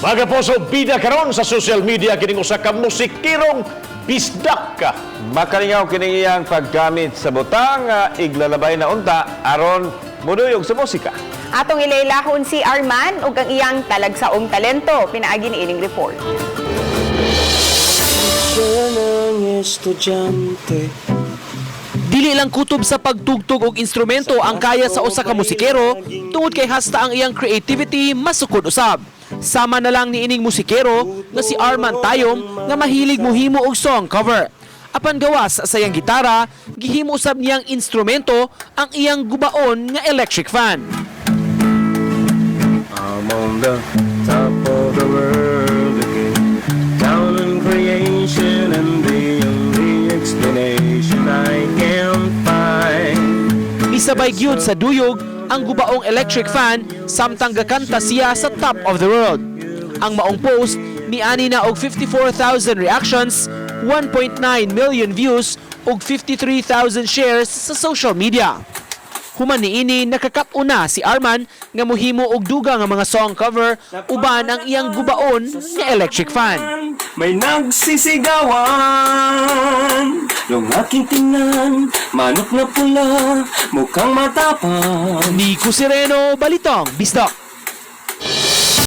Mga kapuso, bida karon sa social media kining usa ka musikirong bisdak ka. Makalingaw kini iyang paggamit sa butang iglalabay na unta aron muduyog sa musika. Atong ilailahon si Arman ug ang iyang talagsaong talento. Pinaagi ni ining report. Dili lang kutob sa pagtugtog og instrumento ang kaya sa usa ka musikero tungod kay hasta ang iyang creativity masukod usab. Sama na lang ni ining musikero nga si Arman Tayom nga mahilig mohimo og song cover. Apan gawas sa iyang gitara, gihimo usab niyang instrumento ang iyang gubaon nga electric fan. I'm on the top of the world again, down in creation, and the only explanation I can find. Isabay gyud sa duyog ang gubaong electric fan samtang gakanta siya sa top of the world. Ang maong post niani na og 54,000 reactions, 1.9 million views ug 53,000 shares sa social media. Human niini nakakapuna si Arman nga mohimo og duga nga mga song cover uban ang iyang gubaon nga electric fan. May nagsisigawan nung aking tingnan, manok na pula, mukhang matapang. Nico Sireno, Balitong Bisdak.